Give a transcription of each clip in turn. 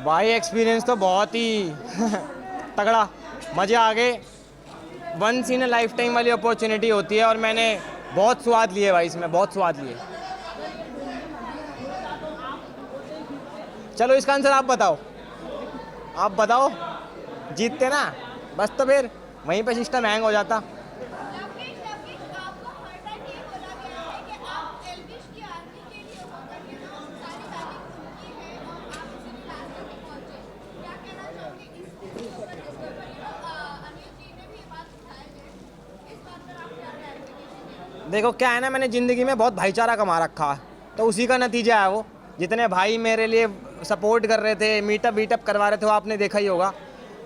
भाई एक्सपीरियंस तो बहुत ही तगड़ा, मज़े आ गए। Once in a lifetime वाली अपॉर्चुनिटी होती है और मैंने बहुत स्वाद लिए भाई, इसमें बहुत स्वाद लिए। चलो इसका आंसर आप बताओ, आप बताओ, जीतते ना, बस तो फिर वहीं पे सिस्टम हैंग हो जाता। लवकेश लवकेश आपको हर टाइम ये बोला गया है कि आप एल्विश की आर्मी के लिए हो करके ना सारी तारीफ उनकी है और आप इसी लास्ट तक पहुंचे। क्या कहना चाहोगे इसके ऊपर अनिल जी ने भी ये बात उठाई है, इस बात पर आप क्या क्लैरिफिकेशन देंगे? देखो क्या है ना, मैंने ज़िंदगी में बहुत भाईचारा कमा रखा है, तो उसी का नतीजा है वो। जितने भाई मेरे लिए सपोर्ट कर रहे थे, मीटअप वीटअप करवा रहे थे, वो आपने देखा ही होगा,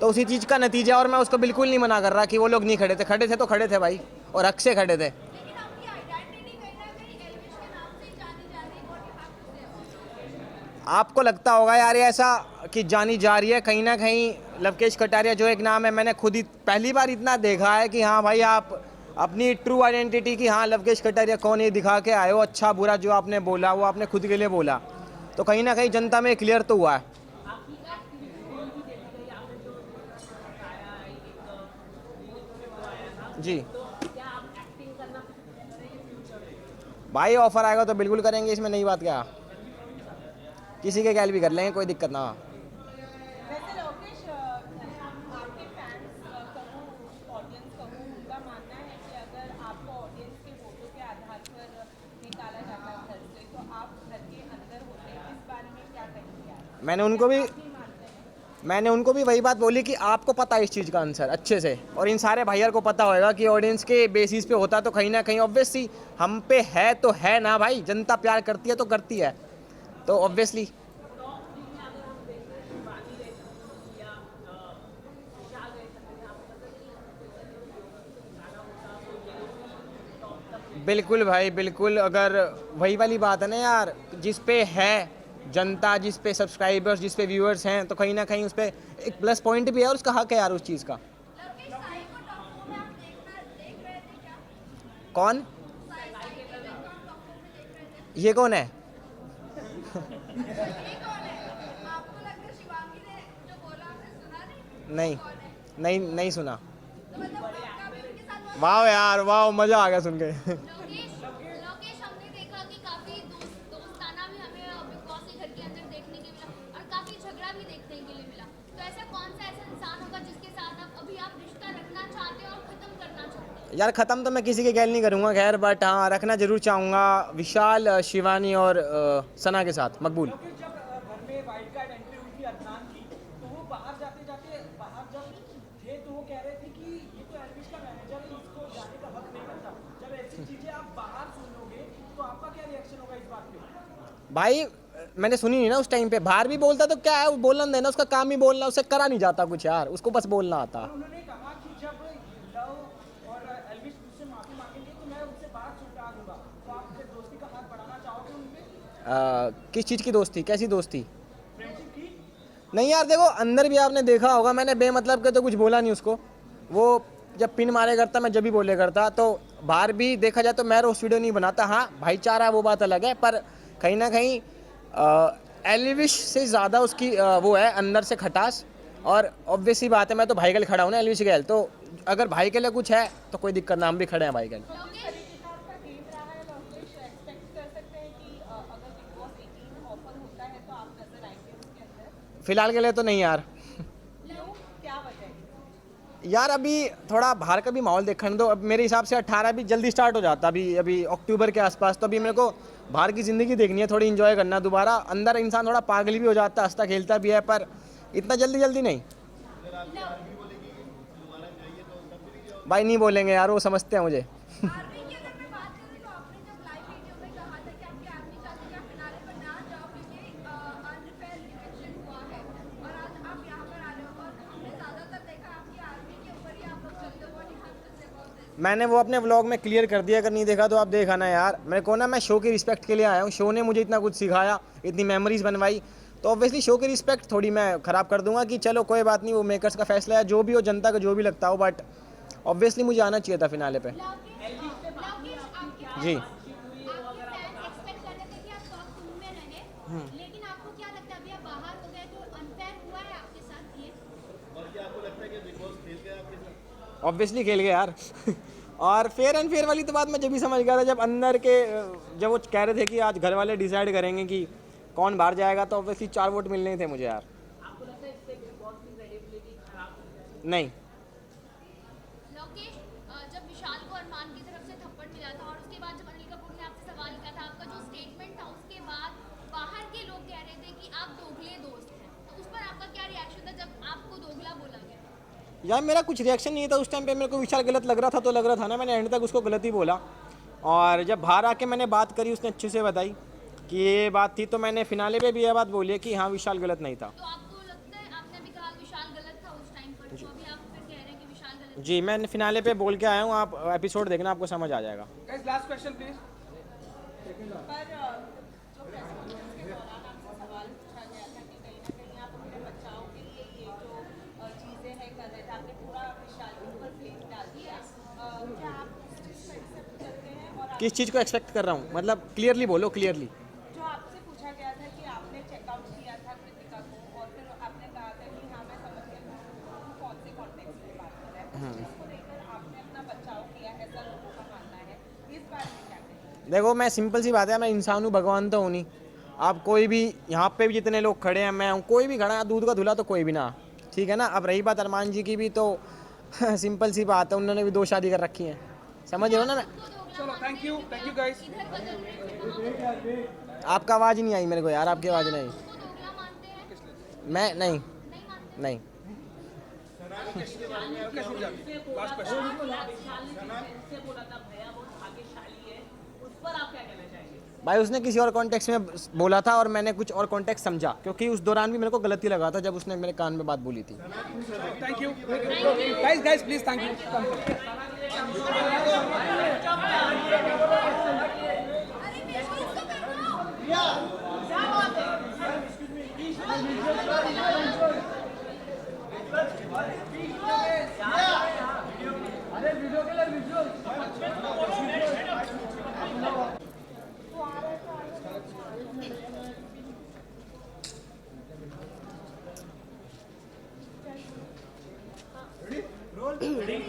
तो उसी चीज़ का नतीजा। और मैं उसको बिल्कुल नहीं मना कर रहा कि वो लोग नहीं खड़े थे, खड़े थे तो खड़े थे भाई, और हक से खड़े थे। लेकिन आपकी आइडेंटिटी कहीं ना कहीं एल्विश के नाम से ही जानी जा रही है, what you have to say about it? आपको लगता होगा यार ये ऐसा कि जानी जा रही है, कहीं ना कहीं लवकेश कटारिया जो एक नाम है, मैंने खुद ही पहली बार इतना देखा है कि हाँ भाई आप अपनी ट्रू आइडेंटिटी की, हाँ लवकेश कटारिया कौन, ये दिखा के आए हो। अच्छा बुरा जो आपने बोला वो आपने खुद के लिए बोला, तो कहीं ना कहीं जनता में क्लियर तो हुआ है। जी भाई ऑफर आएगा तो बिल्कुल करेंगे, इसमें नई बात क्या, किसी के गैल भी कर लेंगे, कोई दिक्कत ना। वैसे लोकेश आपके फैंस कहूँ ऑडियंस कहूँ उनका मानना है कि अगर आपको ऑडियंस के वोटों के आधार पर निकाला जाता है घर से तो आप घर के अंदर होते हैं, इस बारे में क्या कहेंगे आप? मैंने उनको भी नहीं मानते हैं? मैंने उनको भी वही बात बोली कि आपको पता है इस चीज़ का आंसर अच्छे से, और इन सारे भाइयों को पता होएगा कि ऑडियंस के बेसिस पे होता तो कहीं ना कहीं ऑब्वियसली हम पे है तो है ना भाई, जनता प्यार करती है तो करती है, तो ऑब्वियसली। बिल्कुल भाई बिल्कुल, अगर वही वाली बात है ना यार, जिस पे है जनता, जिस पे सब्सक्राइबर्स, जिस पे व्यूअर्स हैं, तो कहीं ना कहीं उस पर एक प्लस पॉइंट भी है और उसका हक है यार उस चीज़ का। लवकेश साई को टॉप फोर में आप देख रहे थे क्या? कौन? साई साई के बिग बॉस टॉप फोर में देख रहे थे? ये कौन है? ये कौन है? आपको लग रहा है शिवांगी ने जो बोला आपने सुना नहीं? नहीं कौन है? नहीं नहीं सुना। तो मतलब कभी उनके साथ बात? वाह यार वाह, मज़ा आ गया सुन के। लोकेश लोकेश हमने देखा कि काफी दोस्ताना भी हमें बिग बॉस के घर के अंदर देखने के मिला और काफी झगड़ा भी देखने के लिए मिला, तो ऐसा कौन सा ऐसा इंसान होगा जिसके साथ अभी आप रिश्ता रखना चाहते हो और खत्म करना चाहते हो? यार ख़त्म तो मैं किसी के गैल नहीं करूँगा खैर, बट हाँ रखना ज़रूर चाहूँगा विशाल, शिवानी और सना के साथ, मकबूल। क्योंकि जब घर में वाइल्ड कार्ड एंट्री हुई थी अदनान की, तो वो बाहर जाते जाते बाहर जब थे तो वो कह रहे थे कि ये तो एल्विश का मैनेजर है, इसको जाने का हक नहीं बनता। जब ऐसी चीजें आप बाहर सुनोगे तो आपका क्या रिएक्शन होगा इस बात पे? भाई मैंने सुनी नहीं ना उस टाइम पे, बाहर भी बोलता तो क्या है, वो बोलना देना, उसका काम ही बोलना, उससे करा नहीं जाता कुछ यार, उसको बस बोलना आता। उन्होंने कहा कि जब लव और एल्विश मुझसे माफी मांगेंगे तो मैं उनसे बात छुटा दूंगा, तो आप फिर दोस्ती का हाथ बढ़ाना चाहोगे उनपे? किस चीज़ की दोस्ती, कैसी दोस्ती? फ्रेंडशिप की? नहीं यार देखो, अंदर भी आपने देखा होगा, मैंने बेमतलब के तो कुछ बोला नहीं उसको। वो जब पिन मारे करता मैं जब भी बोले करता, तो बाहर भी देखा जाए तो मैं रोस्ट वीडियो नहीं बनाता। हाँ भाईचारा वो बात अलग है, पर कहीं ना कहीं एल्विश से ज़्यादा उसकी वो है अंदर से खटास। और ऑब्वियसली बात है, मैं तो भाई के लिए खड़ा हूँ ना एल्विश के लिए, तो अगर भाई के लिए कुछ है तो कोई दिक्कत ना, हम भी खड़े हैं भाई के लिए। किस तरीके का आपका गेम रहा है लोकेश? एक्सपेक्ट कर सकते हैं कि अगर बिग बॉस 18 ऑफर होता है तो आप नजर आएंगे उसके अंदर? फिलहाल के लिए तो नहीं यार। क्यों, क्या वजह है? यार अभी थोड़ा बाहर का भी माहौल देखने दो। अब मेरे हिसाब से 18 भी जल्दी स्टार्ट हो जाता, अभी अभी अक्टूबर के आसपास, तो अभी मेरे को बाहर की ज़िंदगी देखनी है, थोड़ी इन्जॉय करना दोबारा। अंदर इंसान थोड़ा पागल भी हो जाता है, हंसता खेलता भी है, पर इतना जल्दी जल्दी नहीं भाई, नहीं बोलेंगे यार, वो समझते हैं मुझे। आर्मी की अगर मैं बात करूँ तो आपने जब लाइव वीडियो में कहा था कि आपकी आर्मी चाहती है फिनाले पर ना जाओ क्योंकि अनफेयर इलेक्शन हुआ है, और आज आप यहाँ पर आ रहे हो और हमने ज़्यादातर देखा आपकी आर्मी के ऊपर ही आप लोग चलते हो। मैंने वो अपने व्लॉग में क्लियर कर दिया, अगर नहीं देखा तो आप देखा ना यार। मेरे को ना, मैं शो की रिस्पेक्ट के लिए आया हूँ, शो ने मुझे इतना कुछ सिखाया, इतनी मेमोरीज बनवाई, तो ऑब्वियसली शो की रिस्पेक्ट थोड़ी मैं ख़राब कर दूंगा कि चलो कोई बात नहीं, वो मेकर्स का फैसला है, जो भी हो, जनता का जो भी लगता हो, बट ऑब्वियसली मुझे आना चाहिए था फिनाले पे। लवकेश आपके जी आपके फैंस एक्सपेक्ट कर रहे थे कि आप टॉप 2 में रहे लेकिन आपको क्या लगता है अभी आप बाहर हो गए तो अनफेयर हुआ है आपके साथ ये? ऑब्वियसली खेल गए यार और फेयर एंड फेयर वाली तो बात मैं जब भी समझ गया था जब अंदर के जब वो कह रहे थे कि आज घर वाले डिसाइड करेंगे कि कौन बाहर जाएगा, तो ऑब्वियसली 4 वोट मिलने ही थे मुझे यार। नहीं, लोकेश, जब विशाल को अरमान की तरफ से थप्पड़ मिला था और उसके बाद जब अनिल कपूर ने आपसे सवाल किया था, आपका जो स्टेटमेंट था उसके बाद बाहर के लोग कह रहे थे कि आप दोगले दोस्त हैं, तो उस पर आपका क्या रिएक्शन था जब आपको दोगला बोला गया? यार मेरा कुछ रिएक्शन नहीं था उस टाइम पे। मेरे को विशाल गलत लग रहा था तो लग रहा था ना, मैंने एंड तक उसको गलत ही बोला। और जब बाहर आके मैंने बात करी, उसने अच्छे से बताई कि ये बात थी, तो मैंने फिनाले पे भी ये बात बोली है कि हाँ विशाल गलत नहीं था। तो आपको लगता है, आपने अभी कहा विशाल गलत था उस टाइम पर, तो अभी आप फिर कह रहे हैं कि विशाल गलत? जी, मैं फिनाले पे बोल के आया हूँ, आप एपिसोड देखना, आपको समझ आ जाएगा। Guys last question please. पर जो प्रेस कॉन्फ्रेंस के दौरान आपसे सवाल पूछा गया था कि कहीं ना कहीं आप अपने बचाव के लिए ये जो चीज़ें हैं कर रहे थे, आपने पूरा विशाल के ऊपर ब्लेम डाल दिया। क्या आप उस चीज़ को एक्सेप्ट करते हैं? और किस चीज़ को एक्सपेक्ट कर रहा हूँ, मतलब क्लियरली बोलो, क्लियरली। जो आपसे पूछा गया था कि आपने चेकआउट किया था कृतिका को और फिर आपने कहा था कि हाँ मैं समझ गया हूँ कौन से कॉन्टेक्स्ट में बात कर रहा है, उस चीज़ को लेकर आपने अपना बचाव किया, ऐसा लोगों का मानना है। इस बारे में क्या कहेंगे? देखो, मैं सिंपल सी बात है, मैं इंसान हूँ, भगवान तो हूँ नहीं। आप कोई भी यहाँ पे भी जितने लोग खड़े हैं, मैं हूँ, कोई भी खड़ा है, दूध का धुला तो कोई भी ना, ठीक है ना। अब रही बात अरमान जी की भी, तो सिंपल सी बात है, उन्होंने भी 2 शादी कर रखी हैं, समझ रहे हो ना। मैं चलो थैंक यू गाइस। इधर बदल रहे हैं, आपका आवाज़ ही नहीं आई मेरे को यार, आपकी आवाज़ नहीं। उसको दोगला मानते हैं? मैं नहीं, नहीं मानते? नहीं। Last question. भाई उसने किसी और कॉन्टेक्स्ट में बोला था और मैंने कुछ और कॉन्टेक्स्ट समझा, क्योंकि उस दौरान भी मेरे को गलत ही लगा था जब उसने मेरे कान में बात बोली थी। Thank you guys please thank you. अरे विशाल इसको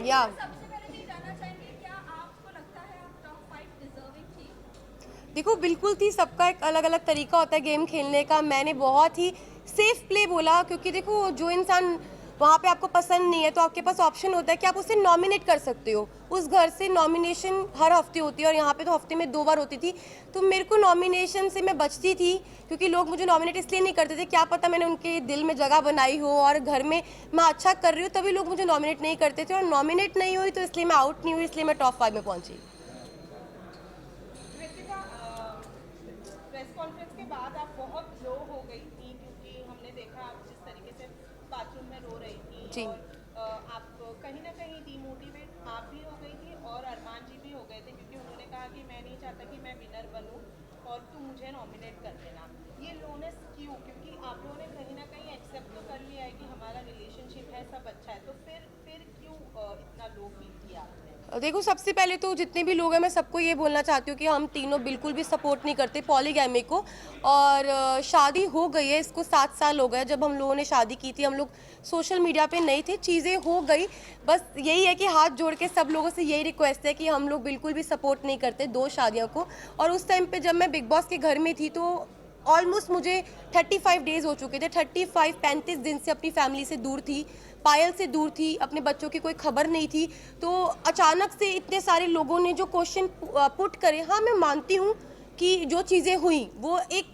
या सबसे पहले ये जानना चाहेंगे, क्या आपको लगता है आप टॉप 5 डिजर्विंग थी? देखो बिल्कुल थी, सबका एक अलग अलग तरीका होता है गेम खेलने का। मैंने बहुत ही सेफ प्ले बोला, क्योंकि देखो जो इंसान वहाँ पे आपको पसंद नहीं है तो आपके पास ऑप्शन होता है कि आप उसे नॉमिनेट कर सकते हो। उस घर से नॉमिनेशन हर हफ्ते होती है और यहाँ पे तो हफ्ते में 2 बार होती थी, तो मेरे को नॉमिनेशन से मैं बचती थी, क्योंकि लोग मुझे नॉमिनेट इसलिए नहीं करते थे, क्या पता मैंने उनके दिल में जगह बनाई हो और घर में मैं अच्छा कर रही हूँ तभी लोग मुझे नॉमिनेट नहीं करते थे। और नॉमिनेट नहीं हुई तो इसलिए मैं आउट नहीं हुई, इसलिए मैं टॉप 5 में पहुँची। कृतिका, प्रेस कॉन्फ्रेंस के बाद आप बहुत लो हो गई थी, क्योंकि हमने देखा आप जिस तरीके से बाथरूम में रो रही थी। जी। और आप कहीं ना कहीं डीमोटिवेट आप भी हो गई थी और अरमान जी भी हो गए थे, क्योंकि उन्होंने कहा कि मैं नहीं चाहता कि मैं विनर बनूं और तुम मुझे नॉमिनेट कर देना। ये लोनेस क्यों? क्योंकि आप लोगों ने कहीं ना कहीं एक्सेप्ट तो कर लिया है कि हमारा रिलेशनशिप है, सब अच्छा है, तो फिर क्यों इतना लो फील किया आपने? देखो सबसे पहले तो जितने भी लोग हैं मैं सबको ये बोलना चाहती हूँ कि हम तीनों बिल्कुल भी सपोर्ट नहीं करते पॉलीगैमी को। और शादी हो गई है, इसको 7 साल हो गए जब हम लोगों ने शादी की थी। हम लोग सोशल मीडिया पे नहीं थे, चीज़ें हो गई, बस यही है कि हाथ जोड़ के सब लोगों से यही रिक्वेस्ट है कि हम लोग बिल्कुल भी सपोर्ट नहीं करते 2 शादियों को। और उस टाइम पे जब मैं बिग बॉस के घर में थी तो ऑलमोस्ट मुझे 35 डेज हो चुके थे, 35 दिन से अपनी फैमिली से दूर थी, पायल से दूर थी, अपने बच्चों की कोई खबर नहीं थी। तो अचानक से इतने सारे लोगों ने जो क्वेश्चन पुट करे, हाँ मैं मानती हूँ कि जो चीज़ें हुई वो एक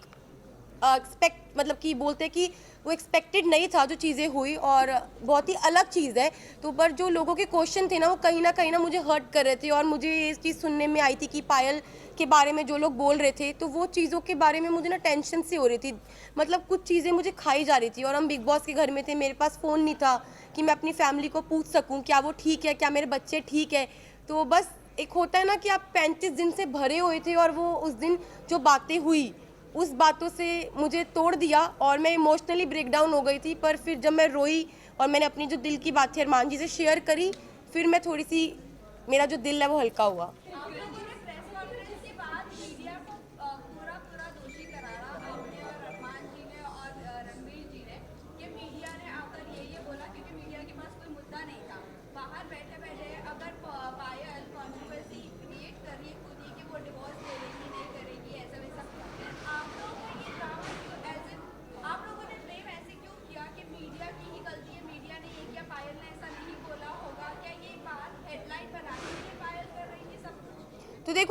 एक्सपेक्ट मतलब कि बोलते कि वो एक्सपेक्टेड नहीं था जो चीज़ें हुई और बहुत ही अलग चीज़ है। तो पर जो लोगों के क्वेश्चन थे ना वो कहीं ना मुझे हर्ट कर रहे थे और मुझे ये चीज़ सुनने में आई थी कि पायल के बारे में जो लोग बोल रहे थे तो वो चीज़ों के बारे में मुझे ना टेंशन सी हो रही थी, मतलब कुछ चीज़ें मुझे खाई जा रही थी। और हम बिग बॉस के घर में थे, मेरे पास फ़ोन नहीं था कि मैं अपनी फैमिली को पूछ सकूँ क्या वो ठीक है, क्या मेरे बच्चे ठीक है। तो बस एक होता है ना कि आप 35 दिन से भरे हुए थे और वो उस दिन जो बातें हुई उस बातों से मुझे तोड़ दिया और मैं इमोशनली ब्रेकडाउन हो गई थी। पर फिर जब मैं रोई और मैंने अपनी जो दिल की बात थी अरमान जी से शेयर करी, फिर मैं थोड़ी सी मेरा जो दिल है वो हल्का हुआ। आप लोगों ने प्रेस कॉन्फ्रेंस के बाद मीडिया को पूरा दोषी करारा आपने और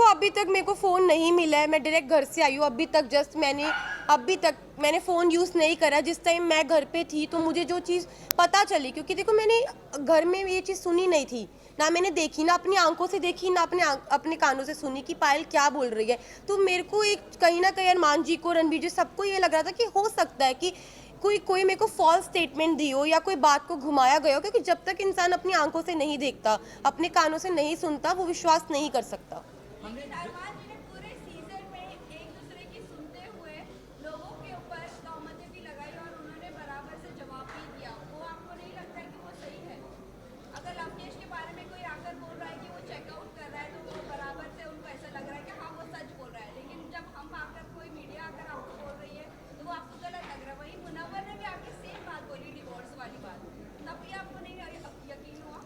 देखो अभी तक मेरे को फ़ोन नहीं मिला है, मैं डायरेक्ट घर से आई हूँ, अभी तक मैंने फ़ोन यूज़ नहीं करा। जिस टाइम मैं घर पे थी तो मुझे जो चीज़ पता चली, क्योंकि देखो मैंने घर में ये चीज़ सुनी नहीं थी, ना मैंने देखी, ना अपनी आंखों से देखी, ना अपने कानों से सुनी कि पायल क्या बोल रही है। तो मेरे को एक कहीं ना कहीं अरमान जी को, रणबीर जी, सबको ये लग रहा था कि हो सकता है कि कोई मेरे को फॉल्स स्टेटमेंट दी हो या कोई बात को घुमाया गया हो, क्योंकि जब तक इंसान अपनी आंखों से नहीं देखता, अपने कानों से नहीं सुनता, वो विश्वास नहीं कर सकता। लेकिन अरमान जी ने पूरे सीजन में एक दूसरे की सुनते हुए लोगों के ऊपर तहमतें भी लगाई और उन्होंने बराबर से जवाब भी दिया। वो आपको नहीं लगता है कि वो सही है? अगर लवकेश के बारे में कोई आकर बोल रहा है कि वो चेकआउट कर रहा है तो वो बराबर से उनको ऐसा लग रहा है कि हाँ वो सच बोल रहा है, लेकिन जब हम आकर कोई मीडिया आकर आपको बोल रही है तो वो आपको गलत लग रहा है। वही मुनव्वर ने भी आके सेम बात बोली, डिवोर्स वाली बात, तब भी आपको नहीं यकीन हुआ?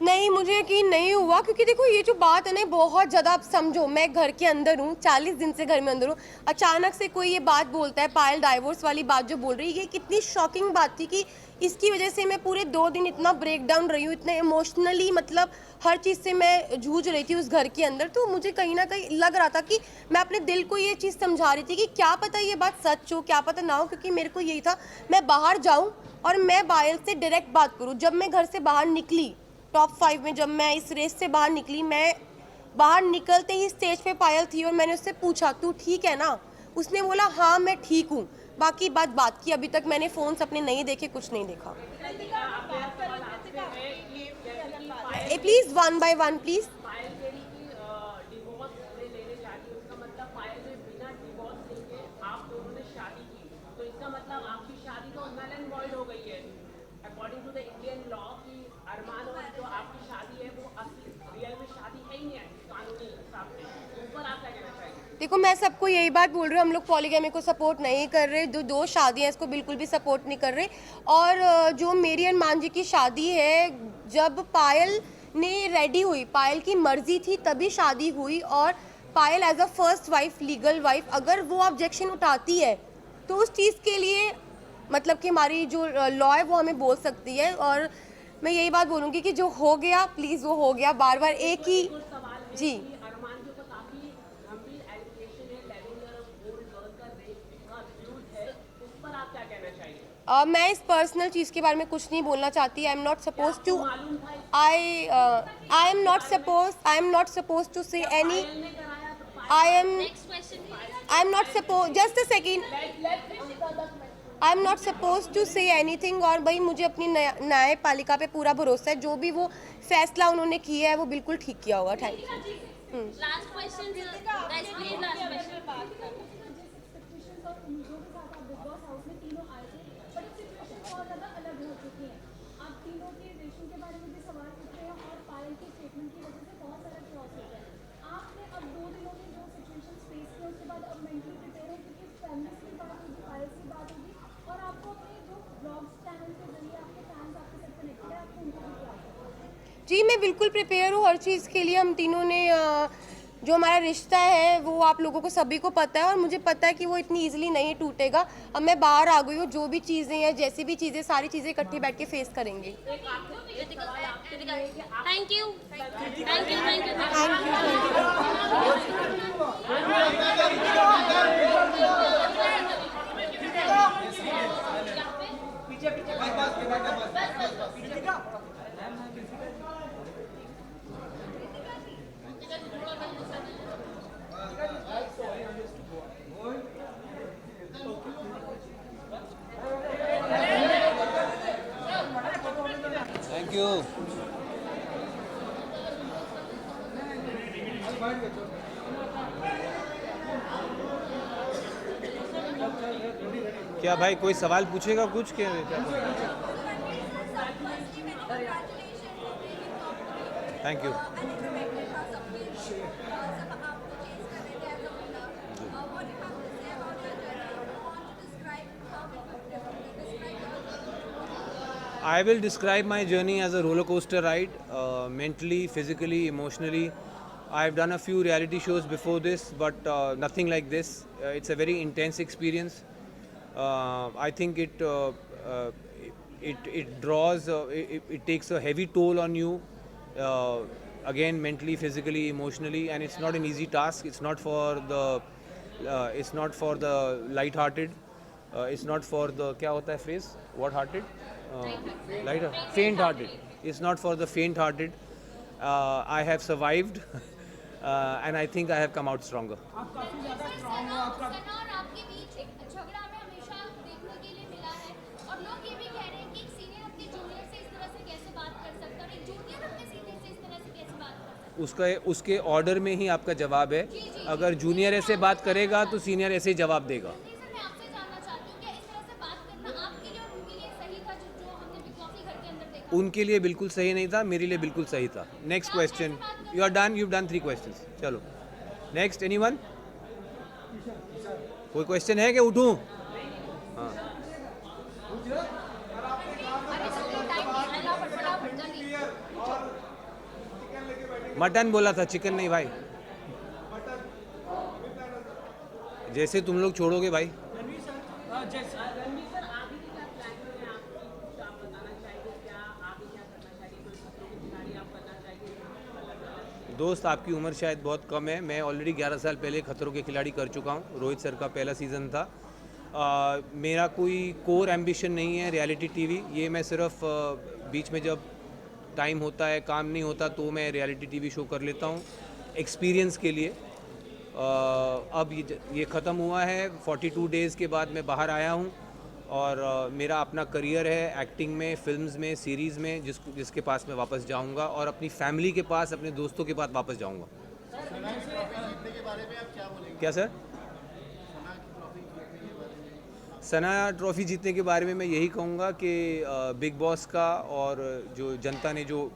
नहीं, मुझे यकीन नहीं हुआ, क्योंकि देखो ये जो बात है ना, बहुत ज़्यादा, आप समझो मैं घर के अंदर हूँ, 40 दिन से घर में अंदर हूँ, अचानक से कोई ये बात बोलता है, पायल डाइवोर्स वाली बात जो बोल रही है, ये कितनी शॉकिंग बात थी कि इसकी वजह से मैं पूरे 2 दिन इतना ब्रेक डाउन रही हूँ, इतने इमोशनली, मतलब हर चीज़ से मैं जूझ रही थी उस घर के अंदर। तो मुझे कहीं ना कहीं लग रहा था कि मैं अपने दिल को ये चीज़ समझा रही थी कि क्या पता ये बात सच हो, क्या पता ना हो, क्योंकि मेरे को यही था मैं बाहर जाऊँ और मैं पायल से डायरेक्ट बात करूँ। जब मैं घर से बाहर निकली, टॉप 5 में जब मैं इस रेस से बाहर निकली, मैं बाहर निकलते ही स्टेज पे पायल थी और मैंने उससे पूछा तू ठीक है ना? उसने बोला हाँ मैं ठीक हूँ। बाकी बात की, अभी तक मैंने फ़ोन्स अपने नहीं देखे, कुछ नहीं देखा। Please one by one please. Payal कह रही कि डिवोर्स लेने जा रही है, उसका मतलब पायल ने बिना डिवोर्स लेके आप दोनों ने शादी की, तो इसका मतलब आपकी शादी तो नल एंड वॉइड हो गई है according to the Indian law, कि अरमान और जो आपकी शादी है वो असली रियल में शादी है ही नहीं है कानूनी हिसाब से। ऊपर आप क्या कहना चाहेंगे? देखो मैं सबको यही बात बोल रही हूँ, हम लोग पॉलीगैमी को सपोर्ट नहीं कर रहे, जो 2 शादियाँ इसको बिल्कुल भी सपोर्ट नहीं कर रहे। और जो मेरी अरमान जी की शादी है, जब पायल ने रेडी हुई, पायल की मर्जी थी तभी शादी हुई, और Payal as a first wife, legal wife, अगर वो ऑब्जेक्शन उठाती है तो उस चीज़ के लिए मतलब कि हमारी जो लॉ है वो हमें बोल सकती है। और मैं यही बात बोलूँगी कि जो हो गया प्लीज़ वो हो गया, बार बार एक ही जी। अरमान के ऊपर काफी गंभीर एलिगेशन है, 11-year-old गर्ल का रेप अब्यूज है, उस पर आप क्या कहना चाहिए? मैं इस पर्सनल चीज़ के बारे में कुछ नहीं बोलना चाहती। I am not suppose to मालूम था I am not suppose to say any I am not suppose just a second I am not suppose to say anything. और भाई मुझे अपनी न्यायपालिका पे पूरा भरोसा है, जो भी वो फैसला उन्होंने किया है वो बिल्कुल ठीक किया होगा। Thank you. Last question guys, please last question. जी मैं बिल्कुल प्रिपेयर हूँ हर चीज़ के लिए। हम तीनों ने जो हमारा रिश्ता है वो आप लोगों को सभी को पता है, और मुझे पता है कि वो इतनी इजीली नहीं टूटेगा। अब मैं बाहर आ गई हूँ, जो भी चीज़ें हैं, जैसी भी चीज़ें, सारी चीज़ें इकट्ठी बैठ के फेस करेंगे। Thank you, thank you, thank you. Thank you. क्या भाई कोई सवाल पूछेगा कुछ क्या? Thank you. I will describe my journey as a roller coaster ride, mentally, physically, emotionally. I've done a few reality shows before this, but nothing like this. It's a very intense experience. I think it draws, it takes a heavy toll on you. again mentally, physically, emotionally, and it's not an easy task. It's not for the light-hearted. It's not for the क्या होता है phrase? What-hearted? Light, faint-hearted. It's not for the faint-hearted. I have survived, and I think I have come out stronger. आप काफी ज्यादा strong हो, आपका सना और आपके बीच एक झगड़ा हमें हमेशा देखने के लिए मिला है और लोग ये भी कह रहे हैं कि एक सीनियर अपने जूनियर से इस तरह से कैसे बात कर सकता है और एक जूनियर अपने सीनियर से इस तरह से कैसे बात कर सकता है। उसके ऑर्डर में ही आपका जवाब है। अगर जूनियर ऐसे बात करेगा तो सीनियर ऐसे ही जवाब देगा। नहीं सर, मैं आपसे जानना चाहती हूँ कि इस तरह से बात करना आपके लिए और उनके लिए सही था जो हमने बिग बॉस के घर के अंदर देखा? उनके लिए बिल्कुल सही नहीं था, मेरे लिए बिल्कुल सही था। Next question. You are done, you done 3 questions. चलो नेक्स्ट। एनीवन? कोई क्वेश्चन है कि उठूं? हाँ, अरे सर टाइम फटाफट जल्दी। मटन बोला था, चिकन नहीं भाई। जैसे तुम लोग छोड़ोगे भाई। रणवीर सर जैसे रणवीर सर आगे के क्या प्लान हैं आपकी, तो आप बताना चाहेंगे क्या आगे क्या करना चाहिए, कोई खतरों की खिलाड़ी आप बनना चाहिए? दोस्त आपकी उम्र शायद बहुत कम है। मैं ऑलरेडी 11 साल पहले खतरों के खिलाड़ी कर चुका हूँ। रोहित सर का पहला सीज़न था। मेरा कोई कोर एम्बिशन नहीं है रियलिटी टीवी। ये मैं सिर्फ बीच में जब टाइम होता है, काम नहीं होता, तो मैं रियलिटी टीवी शो कर लेता हूँ एक्सपीरियंस के लिए। अब ये ख़त्म हुआ है। 42 डेज़ के बाद मैं बाहर आया हूँ और मेरा अपना करियर है एक्टिंग में, फिल्म्स में, सीरीज़ में, जिसके पास मैं वापस जाऊँगा और अपनी फैमिली के पास, अपने दोस्तों के पास वापस जाऊँगा। क्या सर? सना ट्रॉफ़ी जीतने के बारे में मैं यही कहूँगा कि बिग बॉस का और जो जनता ने जो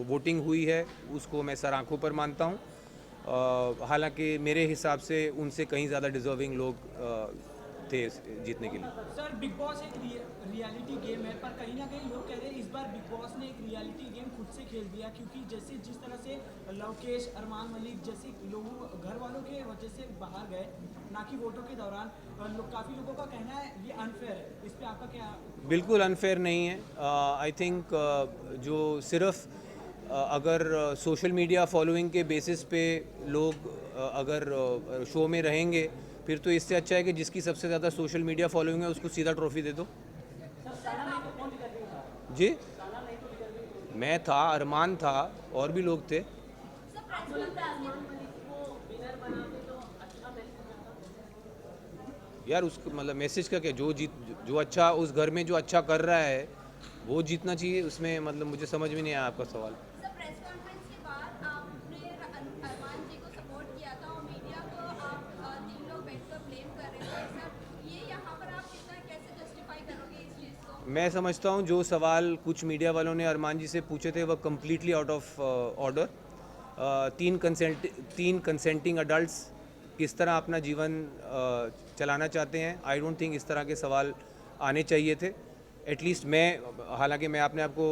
वोटिंग हुई है उसको मैं सर आंखों पर मानता हूँ। हालांकि मेरे हिसाब से उनसे कहीं ज़्यादा डिज़र्विंग लोग थे जीतने के लिए। सर बिग बॉस एक रियलिटी गेम है, पर कहीं ना कहीं लोग कह रहे हैं इस बार बिग बॉस ने एक रियलिटी गेम खुद से खेल दिया, क्योंकि जैसे जिस तरह से लवकेश, अरमान मलिक जैसे लोगों घर वालों के वजह से बाहर गए, ना कि वोटों के दौरान, काफ़ी लोगों का कहना है ये अनफेयर है। इस पर आपका क्या? बिल्कुल अनफेयर नहीं है। आई थिंक जो सिर्फ अगर सोशल मीडिया फॉलोइंग के बेसिस पे लोग अगर शो में रहेंगे, फिर तो इससे अच्छा है कि जिसकी सबसे ज़्यादा सोशल मीडिया फॉलोइंग है उसको सीधा ट्रॉफी दे दो। जी, मैं था, अरमान था, और भी लोग थे। यार उसको मतलब मैसेज का क्या, जो अच्छा उस घर में जो अच्छा कर रहा है वो जीतना चाहिए। उसमें मतलब मुझे समझ में नहीं आया आपका सवाल। सर प्रेस कॉन्फ्रेंस के बाद आपने अरमान जी को सपोर्ट किया था और मीडिया को आप 3 लोग बैठकर ब्लेम कर रहे थे। सर ये यहाँ पर आप कितना कैसे जस्टिफाई करोगे इस चीज़ को? मैं समझता हूँ जो सवाल कुछ मीडिया वालों ने अरमान जी से पूछे थे वह completely out of order. 3 consenting adults किस तरह अपना जीवन चलाना चाहते हैं, आई डोंट थिंक इस तरह के सवाल आने चाहिए थे। एटलीस्ट मैं, हालांकि मैं अपने आप को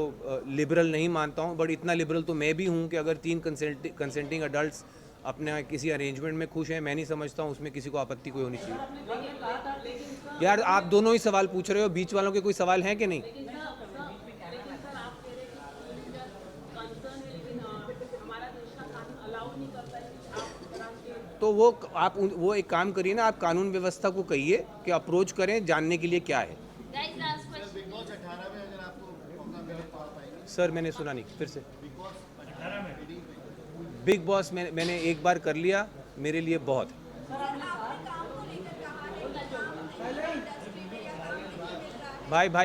लिबरल नहीं मानता हूं, बट इतना लिबरल तो मैं भी हूं कि अगर 3 कंसेंटिंग अडल्ट्स अपने किसी अरेंजमेंट में खुश हैं, मैं नहीं समझता हूं उसमें किसी को आपत्ति कोई होनी चाहिए। यार आप दोनों ही सवाल पूछ रहे हो, बीच वालों के कोई सवाल हैं कि नहीं? तो वो एक काम करिए ना, आप कानून व्यवस्था को कहिए कि अप्रोच करें जानने के लिए क्या है। सर मैंने सुना नहीं, फिर से। बिग बॉस मैंने एक बार कर लिया, मेरे लिए बहुत है।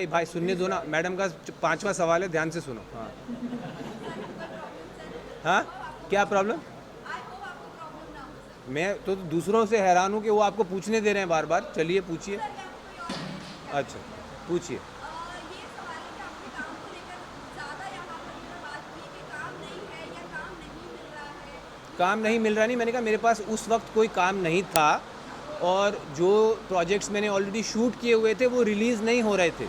भाई सुनने दो ना, मैडम का 5वां सवाल है, ध्यान से सुनो। हाँ क्या प्रॉब्लम? मैं तो दूसरों से हैरान हूँ कि वो आपको पूछने दे रहे हैं बार बार। चलिए पूछिए। अच्छा पूछिए। ये सवाल है कि आपके काम को लेकर ज़्यादा यहाँ पर बात की कि काम नहीं है या काम नहीं मिल रहा है। काम नहीं मिल रहा नहीं, मैंने कहा मेरे पास उस वक्त कोई काम नहीं था और जो प्रोजेक्ट्स मैंने ऑलरेडी शूट किए हुए थे वो रिलीज़ नहीं हो रहे थे,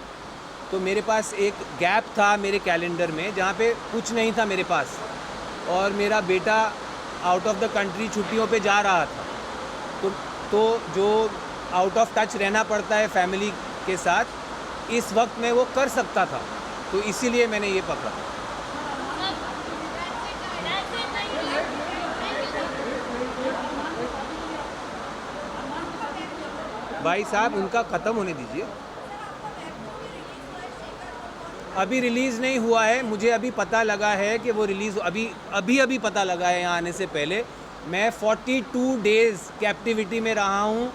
तो मेरे पास एक गैप था मेरे कैलेंडर में जहाँ पे कुछ नहीं था मेरे पास, और मेरा बेटा आउट ऑफ द कंट्री छुट्टियों पे जा रहा था, तो जो आउट ऑफ टच रहना पड़ता है फैमिली के साथ, इस वक्त मैं वो कर सकता था, तो इसीलिए मैंने ये पकड़ा। भाई साहब उनका ख़त्म होने दीजिए। अभी रिलीज़ नहीं हुआ है, मुझे अभी पता लगा है कि वो रिलीज़ अभी पता लगा है यहाँ आने से पहले। मैं 42 डेज़ कैप्टिविटी में रहा हूँ,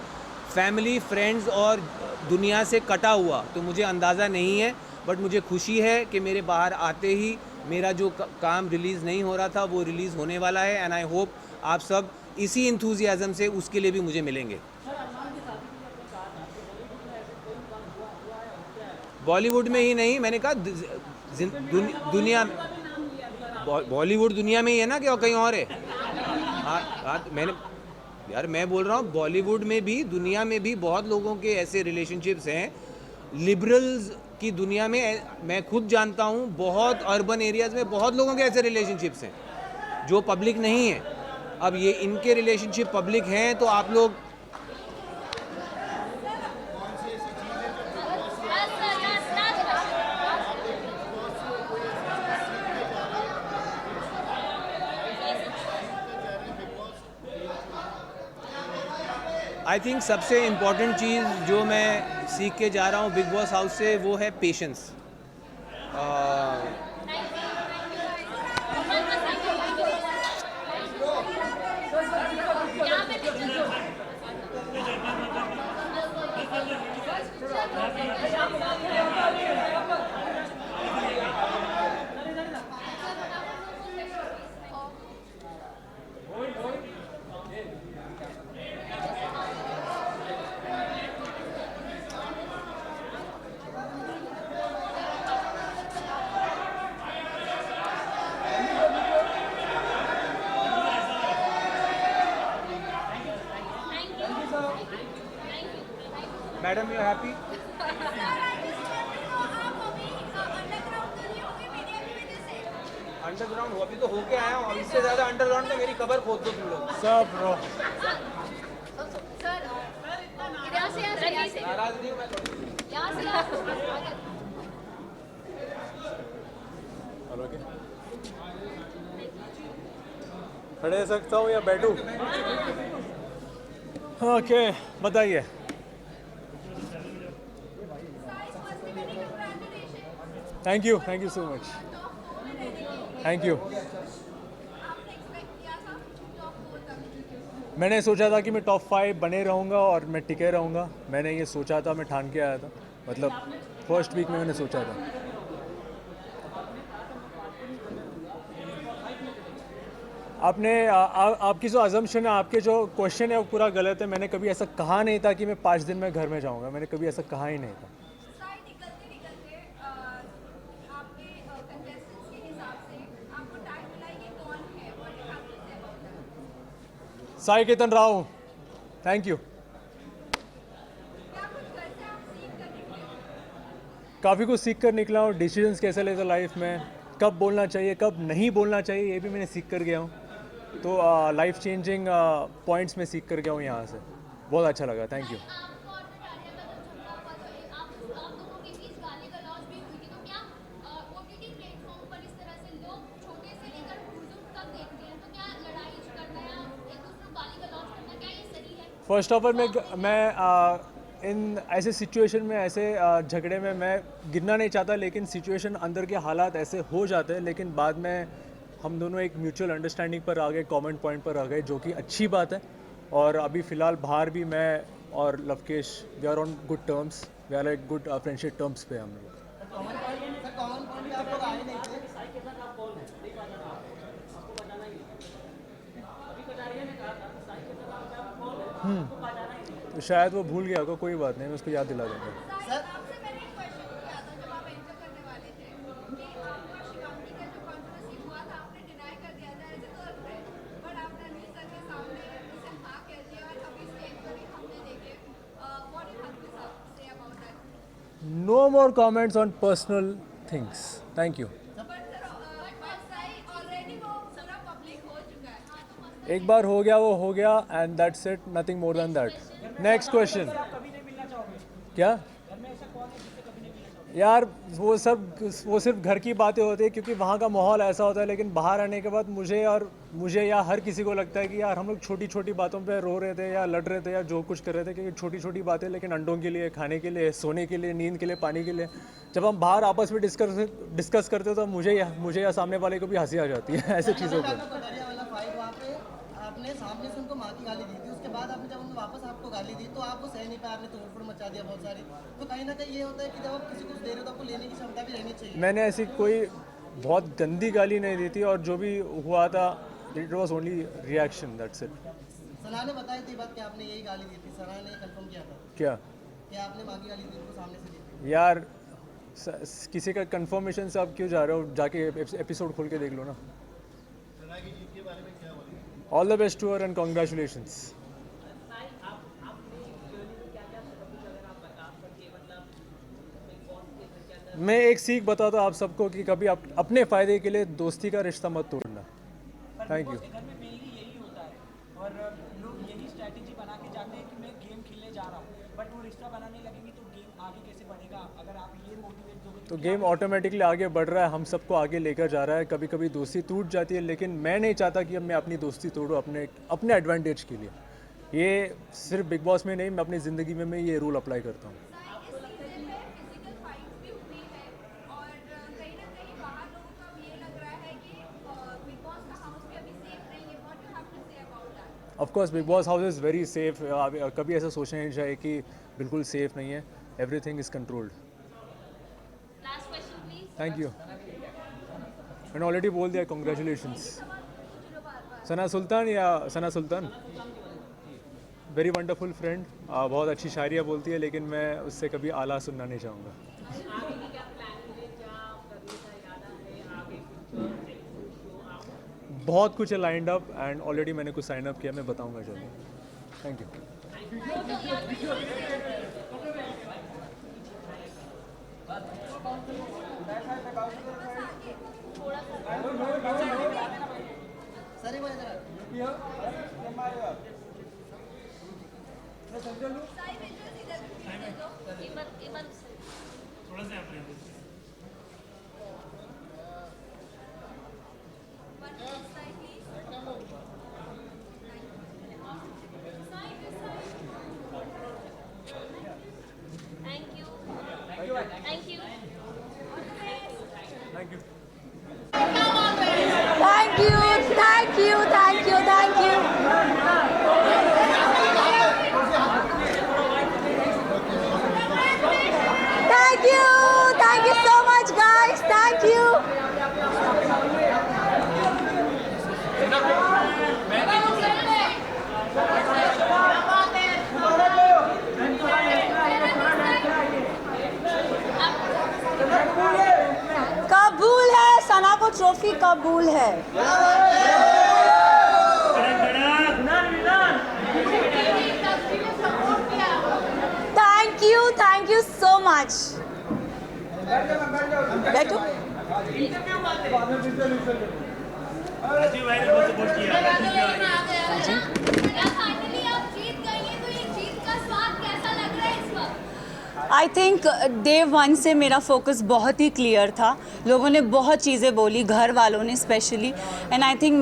फैमिली फ्रेंड्स और दुनिया से कटा हुआ, तो मुझे अंदाज़ा नहीं है। बट मुझे खुशी है कि मेरे बाहर आते ही मेरा जो काम रिलीज़ नहीं हो रहा था वो रिलीज़ होने वाला है। एंड आई होप आप सब इसी इंथुजियाज़म से उसके लिए भी मुझे मिलेंगे। बॉलीवुड में ही नहीं, मैंने कहा दुनिया, बॉलीवुड दुनिया में ही है ना कि और कहीं और है? हाँ यार मैं बोल रहा हूँ बॉलीवुड में भी दुनिया में भी बहुत लोगों के ऐसे रिलेशनशिप्स हैं। लिबरल्स की दुनिया में मैं खुद जानता हूँ, बहुत अर्बन एरियाज़ में बहुत लोगों के ऐसे रिलेशनशिप्स हैं जो पब्लिक नहीं है। अब ये इनके रिलेशनशिप पब्लिक हैं तो आप लोग आई थिंक सबसे इम्पॉर्टेंट चीज़ जो मैं सीख के जा रहा हूँ बिग बॉस हाउस से वो है patience. Madam you happy? Underground हो अभी तो होके आया हूँ, इससे ज़्यादा अंडरग्राउंड में मेरी कबर खोद दो तुम लोग सब। ब्रो नाराज नहीं हूँ मैं। खड़े सकता हूँ या बैठूँ? ओके बताइए। Thank you so much. Thank you. मैंने सोचा था कि मैं टॉप 5 बने रहूँगा और मैं टिके रहूँगा। मैंने ये सोचा था, मैं ठान के आया था, मतलब फर्स्ट वीक में मैंने सोचा था। आपने आपकी जो अजम्पशन है, आपके जो क्वेश्चन है वो पूरा गलत है। मैंने कभी ऐसा कहा नहीं था कि मैं 5 दिन में घर में जाऊँगा, मैंने कभी ऐसा कहा ही नहीं था। Sai Ketan Rao, thank you. काफ़ी कुछ सीख कर निकला हूँ। डिसीजंस कैसे लेते लाइफ में, कब बोलना चाहिए कब नहीं बोलना चाहिए, ये भी मैंने सीख कर गया हूँ। तो लाइफ चेंजिंग पॉइंट्स में सीख कर गया हूँ यहाँ से। बहुत अच्छा लगा, thank you. First of all मैं इन ऐसे सिचुएशन में, ऐसे झगड़े में मैं गिरना नहीं चाहता, लेकिन सिचुएशन अंदर के हालात ऐसे हो जाते हैं। लेकिन बाद में हम दोनों एक म्यूचुअल अंडरस्टैंडिंग पर आ गए, कॉमन पॉइंट पर आ गए, जो कि अच्छी बात है। और अभी फ़िलहाल बाहर भी मैं और Lovekesh we are on good terms, we are like good friendship terms पे हम लोग। तो शायद वो भूल गया होगा, कोई बात नहीं, मैं उसको याद दिला दूँगा। आपसे मैंने एक क्वेश्चन किया था जब आप एंटर करने वाले थे कि आपको शिवांगी का जो कंट्रोवर्सी हुआ था आपने डिनाई कर दिया था एज ए गर्लफ्रेंड, बट आपने अनिल सर के सामने उसे हाँ कह दिया और अभी स्टेज पर ही हमने देखे। What you have to say about that? No more comments on personal things, thank you. एक बार हो गया वो हो गया, and that's it, nothing more than that. Next question. क्या? यार वो सिर्फ घर की बातें होती है क्योंकि वहाँ का माहौल ऐसा होता है, लेकिन बाहर आने के बाद मुझे या हर किसी को लगता है कि यार हम लोग छोटी छोटी बातों पे रो रहे थे या लड़ रहे थे या जो कुछ कर रहे थे, क्योंकि छोटी छोटी बातें, लेकिन अंडों के लिए, खाने के लिए, सोने के लिए, नींद के लिए, पानी के लिए, जब हम बाहर आपस में डिस्कस करते हो तो मुझे या सामने वाले को भी हंसी आ जाती है ऐसे चीज़ों पर। कटारिया वाला फाइट वहाँ पे आपने सामने से उनको माँ की गाली दी थी, उसके बाद आपने जब उन्होंने वापस आपको गाली दी तो आपको सह नहीं पाया, आपने तोड़फोड़ मचा दिया बहुत सारी। तो कहीं ना कहीं ये होता है कि जब आप किसी को दे रहे हो तो आपको लेने की क्षमता भी रहनी चाहिए। मैंने ऐसी कोई बहुत गंदी गाली नहीं दी थी, और जो भी हुआ था it was only reaction, that's it. Sana ने बताई थी बात कि आपने यही गाली दी थी, सना ने कंफर्म किया था क्या कि आपने माँ की गाली दी उनको सामने से दी थी। यार किसी का कंफर्मेशन से आप क्यों जा रहे हो? जाके एपिसोड खोल के देख लो ना। All the best to her and congratulations. मैं एक सीख बताता हूँ आप सबको कि कभी आप अपने फ़ायदे के लिए दोस्ती का रिश्ता मत तोड़ना। Thank you. घर में मेनली यही होता है और लोग यही स्ट्रैटेजी बना के जाते हैं कि मैं गेम खेलने जा रहा हूँ, बट वो रिश्ता बनाने लगेंगे तो गेम आगे कैसे बढ़ेगा? अगर आप ये मोटिवेट दोगे तो गेम ऑटोमेटिकली आगे बढ़ रहा है, हम सबको आगे लेकर जा रहा है। कभी कभी दोस्ती टूट जाती है, लेकिन मैं नहीं चाहता कि अब मैं अपनी दोस्ती तोड़ूँ अपने एडवांटेज के लिए। ये सिर्फ बिग बॉस में नहीं, मैं अपनी ज़िंदगी में मैं ये रूल अप्लाई करता हूँ। फिजिकल फाइट भी हुई है और कहीं ना कहीं बाहर लोगों को अब ये लग रहा है कि बिग बॉस का हाउस भी अभी सेफ नहीं है। What you have to say about that? Of course Bigg Boss house is very safe. कभी ऐसा सोचना नहीं चाहिए कि बिल्कुल सेफ नहीं है। Everything is controlled. Last question please. Thank you. मैंने ऑलरेडी बोल दिया, कॉन्ग्रेचुलेशंस। सना सुल्तान या सना सुल्तान, वेरी वंडरफुल फ्रेंड, बहुत अच्छी शायरियाँ बोलती है, लेकिन मैं उससे कभी आला सुनना नहीं चाहूँगा। बहुत कुछ है लाइंड अप एंड ऑलरेडी मैंने कुछ साइन अप किया, मैं बताऊँगा जल्दी। Thank you. सर एक बार इधर Thank you. Thank you. Thank you. Thank you, thank you, thank you, thank you. Thank you so much, guys. Thank you. कबूल है, सना को ट्रॉफी कबूल है। Thank you so much. बैठो। फाइनली आप जीत गई हैं, तो ये जीत का स्वाद कैसा लग रहा है इस वक्त? आई थिंक डे वन से मेरा फोकस बहुत ही क्लियर था। लोगों ने बहुत चीज़ें बोली, घर वालों ने स्पेशली, एंड आई थिंक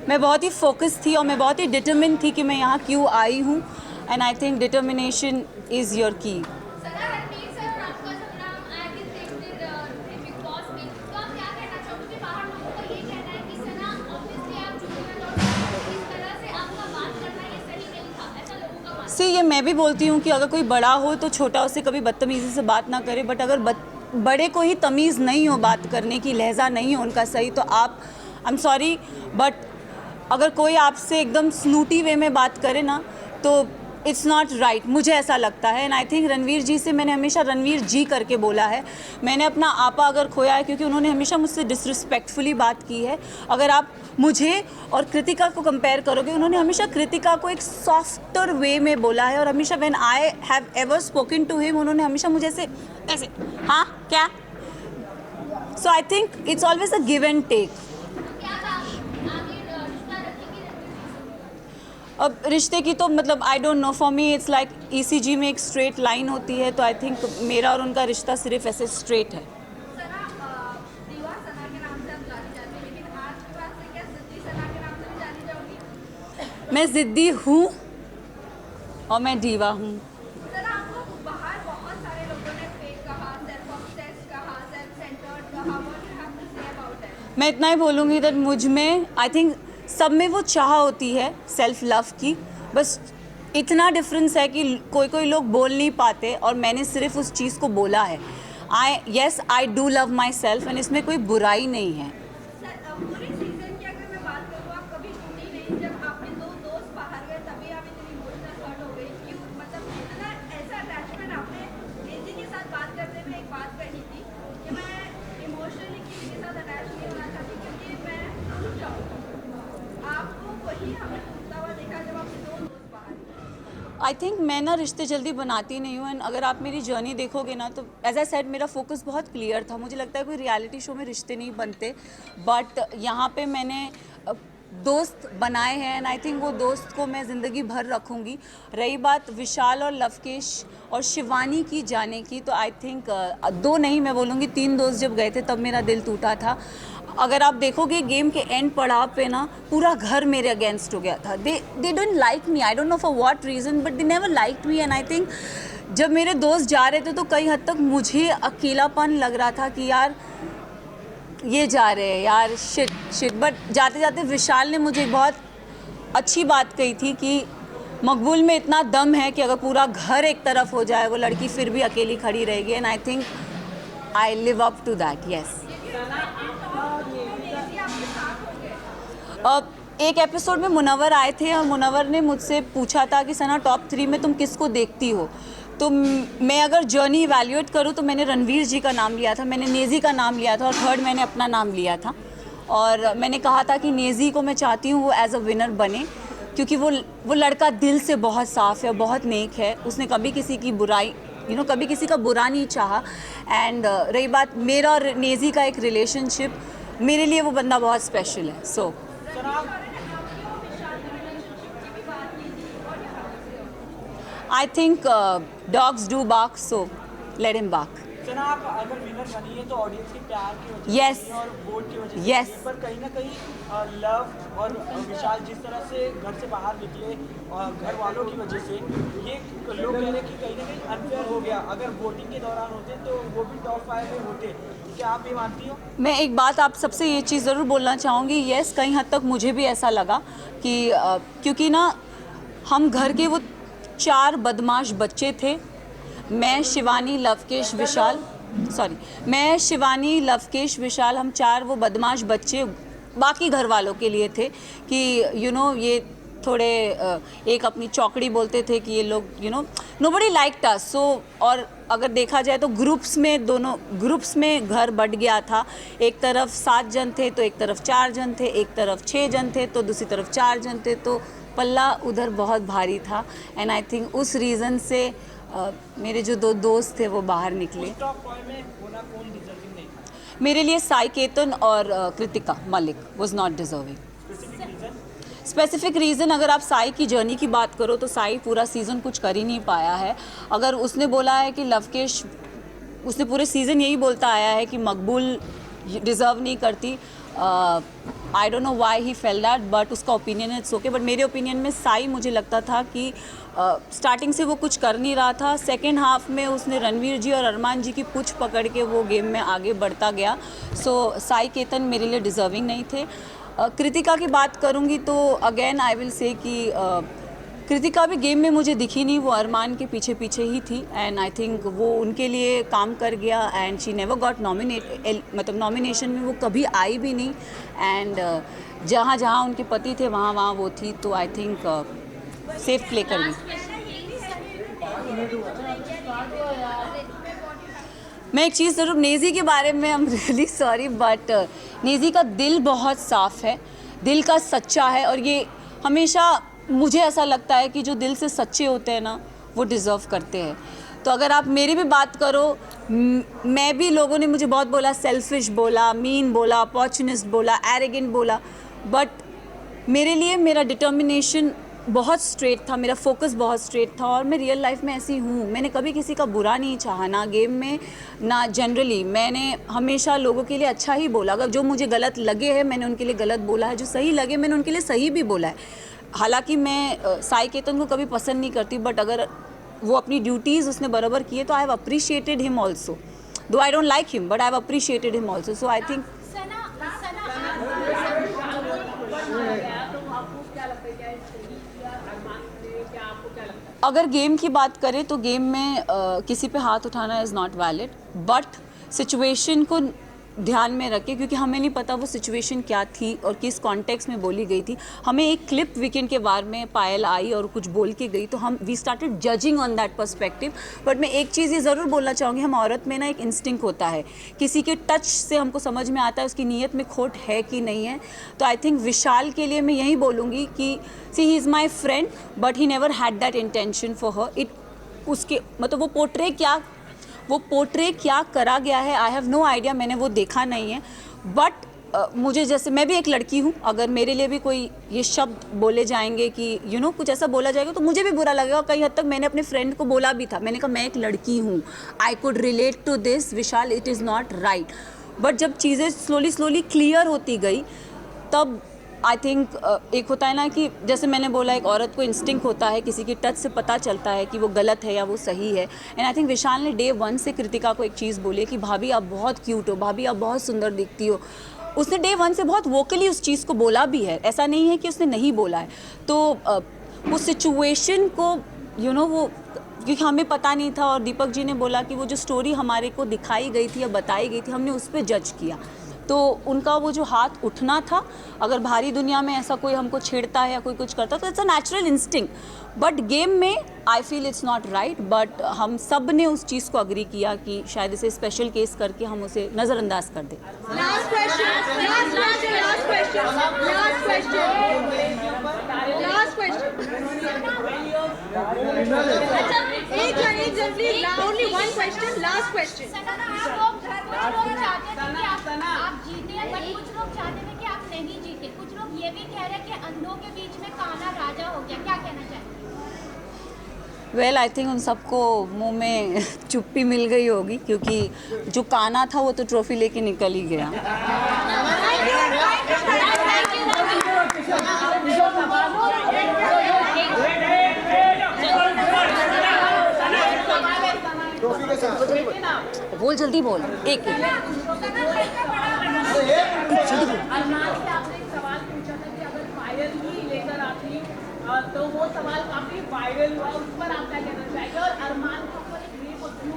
मैं बहुत ही फोकस थी और मैं बहुत ही डिटर्मिन थी कि मैं यहाँ क्यों आई हूँ, and I think determination is your की। सना, रणवीर सर और आपका झगड़ा आए दिन देखते थे बिग बॉस में, तो आप क्या कहना चाहोगे? बाहर लोगों का ये कहना है कि सना ऑब्वियसली आप झूठ में लौट, इस तरह से आपका बात करना ये सही नहीं था, ऐसा लोगों का मानना है। सी ये मैं भी बोलती हूँ कि अगर कोई बड़ा हो तो छोटा उससे कभी बदतमीज़ी से बात ना करे, बट अगर बड़े को ही तमीज़ नहीं हो बात करने की, लहजा नहीं हो उनका सही, तो आप, आई एम सॉरी, बट अगर कोई आपसे एकदम स्नूटी वे में बात करे ना तो इट्स नॉट राइट, मुझे ऐसा लगता है। एंड आई थिंक रणवीर जी से मैंने हमेशा रणवीर जी करके बोला है। मैंने अपना आपा अगर खोया है क्योंकि उन्होंने हमेशा मुझसे डिसरिस्पेक्टफुली बात की है। अगर आप मुझे और कृतिका को कंपेयर करोगे, उन्होंने हमेशा कृतिका को एक सॉफ्टर वे में बोला है, और हमेशा when I have ever spoken to him, उन्होंने हमेशा मुझे ऐसे हाँ क्या, so I think it's always a give and take. क्या आगे रिश्ता रखेंगे रणवीर अब रिश्ते की तो मतलब आई don't no, for me it's like ECG में एक स्ट्रेट लाइन होती है, तो आई थिंक मेरा और उनका रिश्ता सिर्फ ऐसे स्ट्रेट है। सना दीवा सना के नाम से आप जानी जाती हैं, लेकिन आज के बाद से क्या सिद्धि सना के नाम से भी जानी जाओगी? मैं ज़िद्दी हूँ और मैं दीवा हूँ। सना आपको बाहर बहुत सारे लोगों ने फेक कहा, सेल्फ ऑब्सेस्ड कहा, सेल्फ सेंटर्ड कहा, what you have to say about that? मैं इतना ही बोलूँगी दैट मुझ में आई थिंक सब में वो चाह होती है सेल्फ लव की, बस इतना डिफरेंस है कि कोई कोई लोग बोल नहीं पाते और मैंने सिर्फ उस चीज़ को बोला है। I do love my self and इसमें कोई बुराई नहीं है। सर पूरे सीजन की अगर मैं बात करूँ, आप कभी टूटी नहीं। जब आपने दो दोस्त बाहर गए तभी आप इतनी इमोशनल हर्ट हो गई क्यों? मतलब इतना ऐसा अटैचमेंट आपने डेजी के साथ बात करते हुए एक बात कही थी कि मैं इमोशनली किसी के साथ अटैच नहीं होना चाहती क्योंकि मैं टूट जाऊँगी। आपको वही हमें टूटता हुआ देखा जब आपके दो दोस्त बाहर गए। आई थिंक मैं ना रिश्ते जल्दी बनाती नहीं हूँ एंड अगर आप मेरी जर्नी देखोगे ना तो एज आई सेड मेरा फोकस बहुत क्लियर था। मुझे लगता है कोई रियलिटी शो में रिश्ते नहीं बनते, बट यहाँ पे मैंने दोस्त बनाए हैं एंड आई थिंक वो दोस्त को मैं ज़िंदगी भर रखूँगी। रही बात विशाल और लवकेश और शिवानी की जाने की, तो आई थिंक 2 नहीं मैं बोलूँगी 3 दोस्त जब गए थे तब मेरा दिल टूटा था। अगर आप देखोगे गेम के एंड पड़ाव पे ना पूरा घर मेरे अगेंस्ट हो गया था। They don't like me, I don't know for what reason, but they never liked me and I think जब मेरे दोस्त जा रहे थे तो कई हद तक मुझे अकेलापन लग रहा था कि यार ये जा रहे हैं यार, शिट। बट जाते जाते विशाल ने मुझे एक बहुत अच्छी बात कही थी कि मकबूल में इतना दम है कि अगर पूरा घर एक तरफ हो जाए वो लड़की फिर भी अकेली खड़ी रहेगी and I think I live up to that, yes. एक एपिसोड में मुनव्वर आए थे और मुनव्वर ने मुझसे पूछा था कि सना टॉप 3 में तुम किसको देखती हो, तो मैं अगर जर्नी इवैल्यूएट करूँ तो मैंने रणवीर जी का नाम लिया था, मैंने नेज़ी का नाम लिया था और थर्ड मैंने अपना नाम लिया था। और मैंने कहा था कि नेज़ी को मैं चाहती हूँ वो एज अ विनर बने क्योंकि वो लड़का दिल से बहुत साफ़ है, बहुत नेक है, उसने कभी किसी की बुराई कभी किसी का बुरा नहीं चाहा। एंड रही बात मेरा और नेज़ी का एक रिलेशनशिप, मेरे लिए वो बंदा बहुत स्पेशल है। So I think dogs do bark, so let him bark. Sana आप अगर विनर बनी है तो ऑडियंस के प्यार की वजह Yes. से और वोट की वजह से Yes. बनी, पर कहीं ना कहीं लव और विशाल जिस तरह से घर से बाहर निकले और घर वालों की वजह से ये लोग कह रहे हैं कि कहीं ना कहीं अनफेयर हो गया। अगर वोटिंग के दौरान होते तो वो भी टॉप 5 में होते, क्या आप ये मानती हो? मैं एक बात आप सबसे ये चीज़ ज़रूर बोलना चाहूँगी, येस कहीं हद तक मुझे भी ऐसा लगा कि क्योंकि ना हम घर के वो 4 बदमाश बच्चे थे, मैं शिवानी लवकेश विशाल, मैं शिवानी लवकेश विशाल, हम 4 वो बदमाश बच्चे बाकी घर वालों के लिए थे कि ये थोड़े एक अपनी चौकड़ी बोलते थे कि ये लोग नोबडी लाइक्ड अस। सो और अगर देखा जाए तो दोनों ग्रुप्स में घर बट गया था। एक तरफ 7 जन थे तो एक तरफ 4 जन थे, एक तरफ 6 जन थे तो दूसरी तरफ 4 जन थे, तो पल्ला उधर बहुत भारी था एंड आई थिंक उस रीज़न से मेरे जो 2 दोस्त थे वो बाहर निकले। टॉप 5 में होना कौन डिजर्विंग नहीं था? मेरे लिए साई केतन और Kritika Malik was not deserving. Specific reason अगर आप साई की जर्नी की बात करो तो साई पूरा सीज़न कुछ कर ही नहीं पाया है। अगर उसने बोला है कि लवकेश, उसने पूरे सीज़न यही बोलता आया है कि मकबूल डिज़र्व नहीं करती। आई don't know why he fail that, but उसका ओपिनियन इट्स ओके। बट मेरे ओपिनियन में साई मुझे लगता था कि स्टार्टिंग से वो कुछ कर नहीं रहा था, सेकेंड हाफ में उसने रणवीर जी और अरमान जी की पूछ पकड़ के वो गेम में आगे बढ़ता गया। सो साई केतन मेरे लिए डिज़र्विंग नहीं थे। कृतिका की बात करूँगी तो अगेन आई विल से कि कृतिका भी गेम में मुझे दिखी नहीं, वो अरमान के पीछे पीछे ही थी एंड आई थिंक वो उनके लिए काम कर गया एंड शी नेवर गॉट मतलब नॉमिनेशन में वो कभी आई भी नहीं एंड जहाँ जहाँ उनके पति थे वहाँ वहाँ वो थी, तो आई थिंक सेफ प्ले कर गई। मैं एक चीज़ ज़रूर नेज़ी के बारे में, I am really sorry but Naezy का दिल बहुत साफ़ है, दिल का सच्चा है और ये हमेशा मुझे ऐसा लगता है कि जो दिल से सच्चे होते हैं ना वो डिज़र्व करते हैं। तो अगर आप मेरी भी बात करो, मैं भी, लोगों ने मुझे बहुत बोला, सेल्फिश बोला, मीन बोला, अपॉर्चुनिस्ट बोला, एरोगेंट बोला, बट मेरे लिए मेरा डिटर्मिनेशन बहुत स्ट्रेट था, मेरा फोकस बहुत स्ट्रेट था और मैं रियल लाइफ में ऐसी हूँ। मैंने कभी किसी का बुरा नहीं चाहा, ना गेम में ना जनरली। मैंने हमेशा लोगों के लिए अच्छा ही बोला। अगर जो मुझे गलत लगे है मैंने उनके लिए गलत बोला है, जो सही लगे मैंने उनके लिए सही भी बोला है। हालांकि मैं साई केतन को कभी पसंद नहीं करती, बट अगर वो अपनी ड्यूटीज़ उसने बराबर किए तो I have appreciated him also. Though I don't like him but I have appreciated him also. So I think अगर गेम की बात करें तो गेम में किसी पे हाथ उठाना is not valid, but situation को ध्यान में रखें क्योंकि हमें नहीं पता वो सिचुएशन क्या थी और किस कॉन्टेक्स्ट में बोली गई थी। हमें एक क्लिप वीकेंड के बारे में पायल आई और कुछ बोल के गई तो हम we started judging on that perspective. But मैं एक चीज़ ये ज़रूर बोलना चाहूँगी, हम औरत में ना एक इंस्टिंक्ट होता है, किसी के टच से हमको समझ में आता है उसकी नीयत में खोट है कि नहीं है। तो आई थिंक विशाल के लिए मैं यही बोलूँगी कि see he is my friend but he never had that intention for her. It उसके मतलब वो पोर्ट्रे क्या करा गया है आई हैव नो आइडिया, मैंने वो देखा नहीं है। बट मुझे जैसे मैं भी एक लड़की हूँ, अगर मेरे लिए भी कोई ये शब्द बोले जाएंगे कि कुछ ऐसा बोला जाएगा तो मुझे भी बुरा लगेगा। और कई हद तक मैंने अपने फ्रेंड को बोला भी था, मैंने कहा मैं एक लड़की हूँ, I could relate to this Vishal, it is not right. But जब चीज़ें स्लोली क्लियर होती गई तब आई थिंक एक होता है ना कि जैसे मैंने बोला एक औरत को इंस्टिंक्ट होता है, किसी की टच से पता चलता है कि वो गलत है या वो सही है। एंड आई थिंक विशाल ने डे 1 से कृतिका को एक चीज़ बोली कि भाभी आप बहुत क्यूट हो, भाभी आप बहुत सुंदर दिखती हो। उसने डे 1 से बहुत वोकली उस चीज़ को बोला भी है, ऐसा नहीं है कि उसने नहीं बोला है। तो वो सिचुएशन को वो क्योंकि हमें पता नहीं था और दीपक जी ने बोला कि वो जो स्टोरी हमारे को दिखाई गई थी या बताई गई थी हमने उस पर जज किया। तो उनका वो जो हाथ उठना था, अगर भारी दुनिया में ऐसा कोई हमको छेड़ता है या कोई कुछ करता तो it's a natural instinct. But game में I feel it's not right. But हम सब ने उस चीज़ को अग्री किया कि शायद इसे स्पेशल केस करके हम उसे नज़रअंदाज कर दें। आप जीते हैं बट कुछ लोग चाहते थे कि आप नहीं जीते। कुछ लोग ये भी कह रहे हैं कि अंधों के बीच में काना राजा हो गया, क्या कहना चाहेंगे? वेल आई थिंक उन सबको मुंह में चुप्पी मिल गई होगी क्योंकि जो काना था वो तो ट्रॉफी लेके निकल ही गया। बोल जल्दी बोल, एक तो वो सवाल काफी वायरल हुआ, उस पर आप क्या कहना चाहेंगे? और अरमान के ऊपर एक रेप और क्यों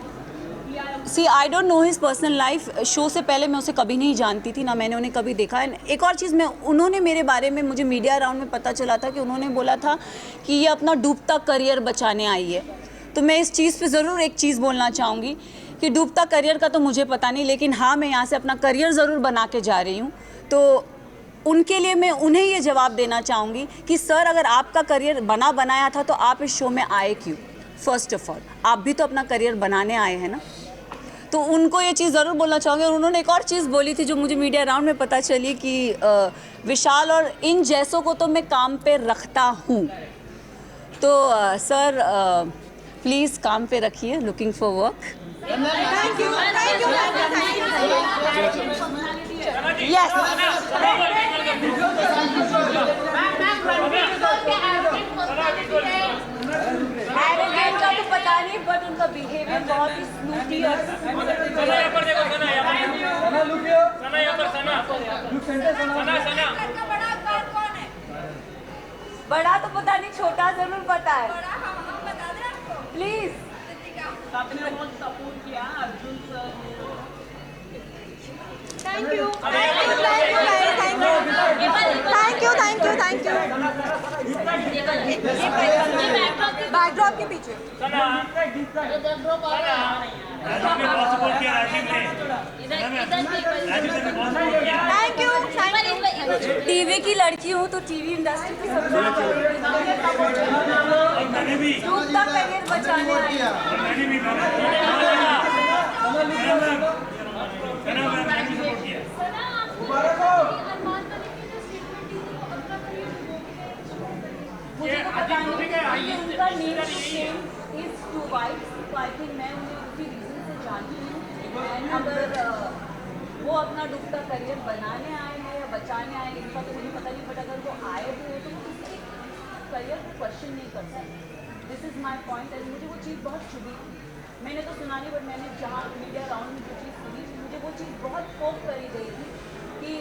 किया? See I don't know his personal life. Show से पहले मैं उसे कभी नहीं जानती थी, ना मैंने उन्हें कभी देखा। एक और चीज़ उन्होंने मेरे बारे में मुझे मीडिया राउंड में पता चला था कि उन्होंने बोला था कि ये अपना डूबता करियर बचाने आई है। तो मैं इस चीज़ पे ज़रूर एक चीज़ बोलना चाहूँगी कि डूबता करियर का तो मुझे पता नहीं, लेकिन हाँ मैं यहाँ से अपना करियर ज़रूर बना के जा रही हूँ। तो उनके लिए मैं उन्हें ये जवाब देना चाहूँगी कि सर अगर आपका करियर बनाया था तो आप इस शो में आए क्यों? फर्स्ट ऑफ ऑल आप भी तो अपना करियर बनाने आए हैं ना। तो उनको ये चीज़ ज़रूर बोलना चाहूँगी। और उन्होंने एक और चीज़ बोली थी जो मुझे मीडिया राउंड में पता चली कि विशाल और इन जैसों को तो मैं काम पे रखता हूँ। तो सर प्लीज़ काम पे रखिए, looking for work. Yes arrogant का तो पता नहीं, बट उनका बिहेवियर बहुत ही स्मूथी और बड़ा तो पता नहीं, छोटा जरूर पता है। प्लीज आपने बहुत सपोर्ट किया अर्जुन सर ने। थैंक यू बैकड्रॉप के पीछे थैंक यू। टीवी की लड़की हूँ तो टीवी इंडस्ट्री की सपोर्ट डूबता करियर बचाने आई मुझे तो पता थिंक मैं उन्हें उसी रीज़न से जानती हूँ एंड अगर वो अपना डूबता करियर बनाने आए हैं या बचाने आए हैं इनका तो मुझे पता नहीं, बट अगर वो आए भी हो तो किसी करियर को क्वेश्चन नहीं कर सकते। This is my point and मुझे वो चीज़ बहुत चुभी। मैंने तो सुना नहीं, बट मैंने जहाँ मीडिया राउंड में जो चीज़ सुनी थी मुझे वो चीज़ बहुत फोक करी गई थी कि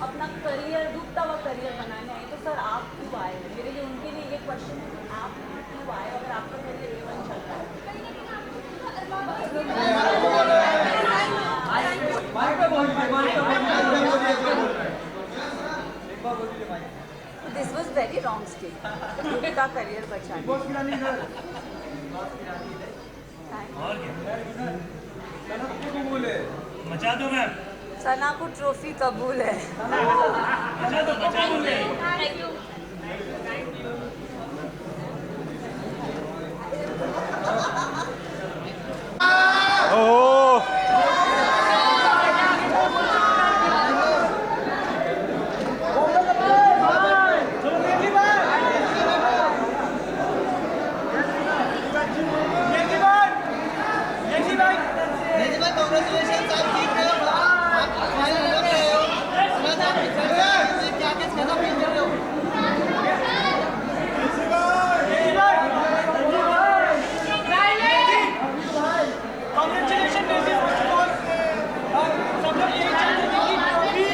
अपना करियर डूबता हुआ करियर बनाने आए। तो सर आप क्यों आए हैं? मेरे लिए उनके लिए ये क्वेश्चन है कि आप यहाँ क्यों आए अगर आपका करियर A1 चल रहा है। This was very wrong state का करियर बचाने। मचा दो मैम, सना को ट्रॉफी कबूल है। मचा दो नेजी भाई कांग्रेचुलेशन, आप जीत रहे हो, आप फाइनल लग रहे हो। सुना था आपकी फ्रेंड से क्या क्या कैसा फील कर रहे हो? Congratulation Naezy, first of all सब लोग यही चाहते थे कि ट्रॉफी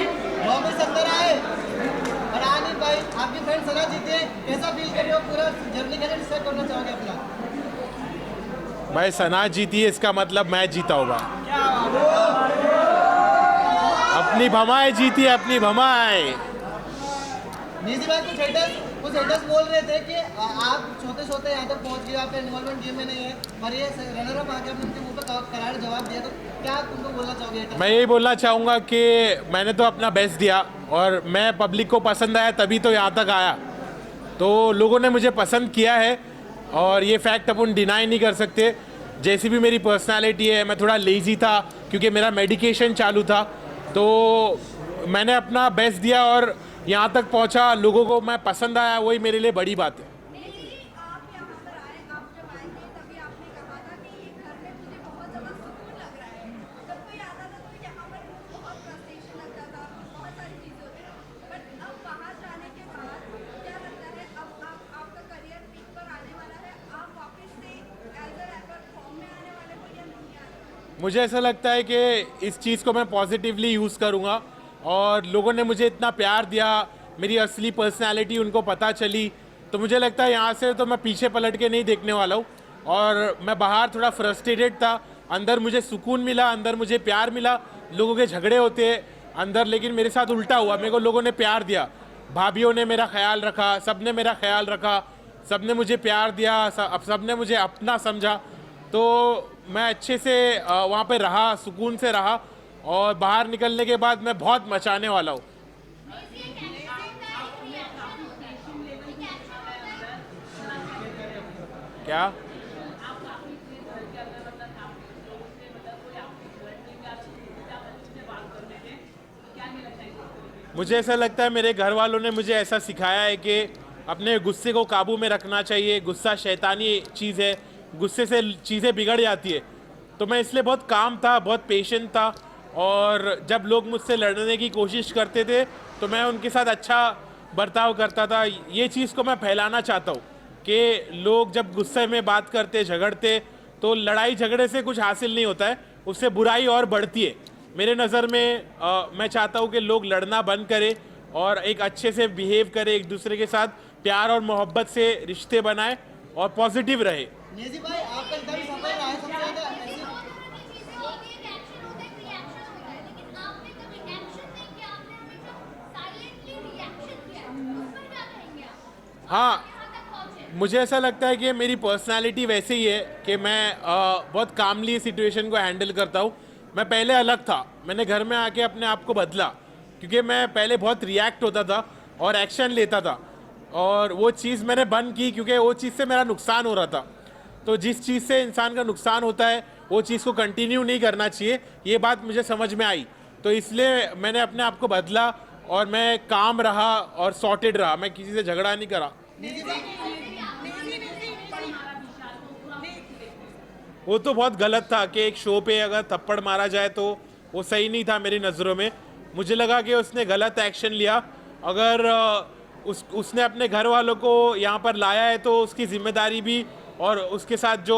वापस अंदर आए और आ नहीं पाई। आपकी फ्रेंड सना जीते, कैसा फील कर रहे हो? पूरा जर्नी कैसे डिस्क्राइब करना चाहोगे अपना? भाई सना जीती है इसका मतलब मैं जीता होगा। अपनी भमाए जीती है, अपनी भमाए। निजी भाई कुछ हेटर्स बोल रहे थे कि आप सोते यहाँ तक पहुँच गए, आपका इन्वॉल्वमेंट गेम में नहीं है, पर ये रनर अप आके आपने उनके मुंह पर करार जवाब दिया, तो क्या तुमको बोलना चाहोगे haters? मैं यही बोलना चाहूँगा कि मैंने तो अपना बेस्ट दिया और मैं पब्लिक को पसंद आया तभी तो यहाँ तक आया। तो लोगों ने मुझे पसंद किया है और ये फैक्ट अपन डिनाई नहीं कर सकते। जैसी भी मेरी पर्सनालिटी है, मैं थोड़ा लेज़ी था क्योंकि मेरा मेडिकेशन चालू था, तो मैंने अपना बेस्ट दिया और यहाँ तक पहुँचा। लोगों को मैं पसंद आया, वही मेरे लिए बड़ी बात है। आप यहाँ पर आए, आप जब आए थे तभी आपने कहा था कि ये घर में मुझे बहुत ज़्यादा सुकून लग रहा है। जब कोई आता था तो यहाँ पर बहुत फ्रस्ट्रेशन लगता था, बहुत सारी चीज़ें होती थी, बट अब बाहर जाने के बाद क्या लगता है अब आपका करियर पीक पर आने वाला है, आप वापस से एज अ रैपर फॉर्म में आने वाले हो या नहीं आ रहे? मुझे ऐसा लगता है कि इस चीज़ को मैं पॉजिटिवली यूज़ करूँगा और लोगों ने मुझे इतना प्यार दिया, मेरी असली पर्सनालिटी उनको पता चली, तो मुझे लगता है यहाँ से तो मैं पीछे पलट के नहीं देखने वाला हूँ। और मैं बाहर थोड़ा फ्रस्ट्रेटेड था, अंदर मुझे सुकून मिला, अंदर मुझे प्यार मिला। लोगों के झगड़े होते अंदर, लेकिन मेरे साथ उल्टा हुआ, मेरे को लोगों ने प्यार दिया, भाभीयों ने मेरा ख्याल रखा, सब ने मेरा ख्याल रखा, सब ने मुझे प्यार दिया, सब ने मुझे अपना समझा। तो मैं अच्छे से वहाँ पे रहा, सुकून से रहा और बाहर निकलने के बाद मैं बहुत मचाने वाला हूँ। क्या मुझे ऐसा लगता है मेरे घर वालों ने मुझे ऐसा सिखाया है कि अपने गुस्से को काबू में रखना चाहिए। गुस्सा शैतानी चीज़ है, गुस्से से चीज़ें बिगड़ जाती है। तो मैं इसलिए बहुत काम था, बहुत पेशेंट था और जब लोग मुझसे लड़ने की कोशिश करते थे तो मैं उनके साथ अच्छा बर्ताव करता था। ये चीज़ को मैं फैलाना चाहता हूँ कि लोग जब गुस्से में बात करते, झगड़ते, तो लड़ाई झगड़े से कुछ हासिल नहीं होता है, उससे बुराई और बढ़ती है। मेरे नज़र में मैं चाहता हूँ कि लोग लड़ना बंद करें और एक अच्छे से बिहेव करें, एक दूसरे के साथ प्यार और मोहब्बत से रिश्ते बनाएं और पॉजिटिव रहे। नेजी भाई आपका एकदम सफल रहा है, सबसे ज़्यादा ऐसे चीज़ें होती है, रिएक्शन होता है, रिएक्शन होता है, लेकिन आपने कभी एक्शन नहीं किया, आपने हमेशा साइलेंटली रिएक्शन किया, उस पर क्या कहेंगे आप? हाँ, यहाँ तक पहुँचे। मुझे ऐसा लगता है कि मेरी पर्सनालिटी वैसे ही है कि मैं बहुत कामली सिचुएशन को हैंडल करता हूँ। मैं पहले अलग था, मैंने घर में आके अपने आप को बदला क्योंकि मैं पहले बहुत रिएक्ट होता था और एक्शन लेता था और वो चीज़ मैंने बंद की क्योंकि वो चीज़ से मेरा नुकसान हो रहा था। तो जिस चीज़ से इंसान का नुकसान होता है वो चीज़ को कंटिन्यू नहीं करना चाहिए, ये बात मुझे समझ में आई। तो इसलिए मैंने अपने आप को बदला और मैं काम रहा और सॉर्टेड रहा, मैं किसी से झगड़ा नहीं करा। वो तो बहुत गलत था कि एक शो पे अगर थप्पड़ मारा जाए तो वो सही नहीं था मेरी नज़रों में। मुझे लगा कि उसने गलत एक्शन लिया। अगर उसने अपने घर वालों को यहाँ पर लाया है तो उसकी जिम्मेदारी भी और उसके साथ जो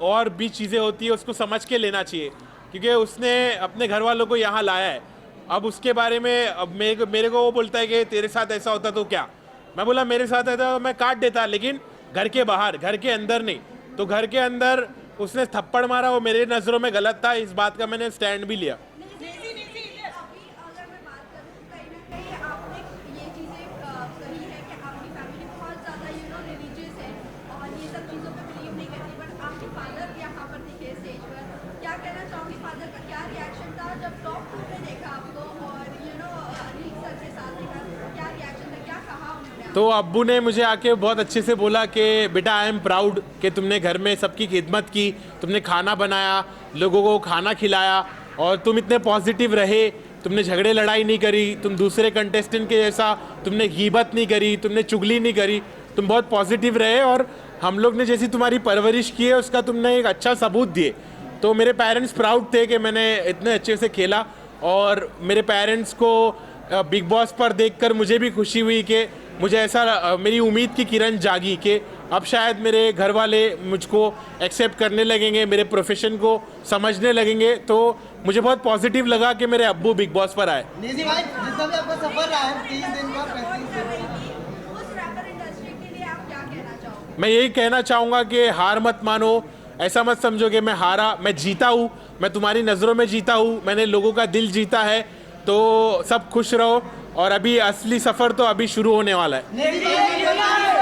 और भी चीज़ें होती है उसको समझ के लेना चाहिए, क्योंकि उसने अपने घर वालों को यहाँ लाया है। अब उसके बारे में अब मेरे को वो बोलता है कि तेरे साथ ऐसा होता तो क्या। मैं बोला मेरे साथ ऐसा तो मैं काट देता, लेकिन घर के बाहर, घर के अंदर नहीं। तो घर के अंदर उसने थप्पड़ मारा, वो मेरे नज़रों में गलत था। इस बात का मैंने स्टैंड भी लिया। अभी अगर मैं बात करूँ कहीं ना कहीं आपने ये चीज़ें कही है कि आपकी फैमिली बहुत ज़्यादा रिलीजियस है और ये सब चीज़ों पे बिलीव नहीं करती, बट आपके फादर यहाँ पर दिखे स्टेज पर, क्या कहना चाहोगे फादर का क्या रिएक्शन था जब टॉप 2 में देखा आपको और अनिल सर के साथ देखा, क्या रिएक्शन था, क्या कहा उन्होंने? तो अब्बू ने मुझे आके बहुत अच्छे से बोला कि बेटा आई एम प्राउड कि तुमने घर में सबकी खिदमत की, तुमने खाना बनाया, लोगों को खाना खिलाया और तुम इतने पॉजिटिव रहे, तुमने झगड़े लड़ाई नहीं करी, तुम दूसरे कंटेस्टेंट के जैसा तुमने गीबत नहीं करी, तुमने चुगली नहीं करी, तुम बहुत पॉजिटिव रहे और हम लोग ने जैसी तुम्हारी परवरिश की है उसका तुमने एक अच्छा सबूत दिए। तो मेरे पेरेंट्स प्राउड थे कि मैंने इतने अच्छे से खेला और मेरे पेरेंट्स को बिग बॉस पर देखकर मुझे भी खुशी हुई कि मुझे ऐसा मेरी उम्मीद की किरण जागी कि अब शायद मेरे घर वाले मुझको एक्सेप्ट करने लगेंगे, मेरे प्रोफेशन को समझने लगेंगे। तो मुझे बहुत पॉजिटिव लगा कि मेरे अब्बू बिग बॉस पर आए। निजी भाई, जितना भी आपका सफर रहा है 30 दिन का, 35 दिन, उस रैपर इंडस्ट्री के लिए आप क्या कहना चाहोगे? मैं यही कहना चाहूँगा कि हार मत मानो, ऐसा मत समझो कि मैं हारा, मैं जीता हूँ, मैं तुम्हारी नज़रों में जीता हूँ, मैंने लोगों का दिल जीता है। तो सब खुश रहो और अभी असली सफ़र तो अभी शुरू होने वाला है। निजी भाई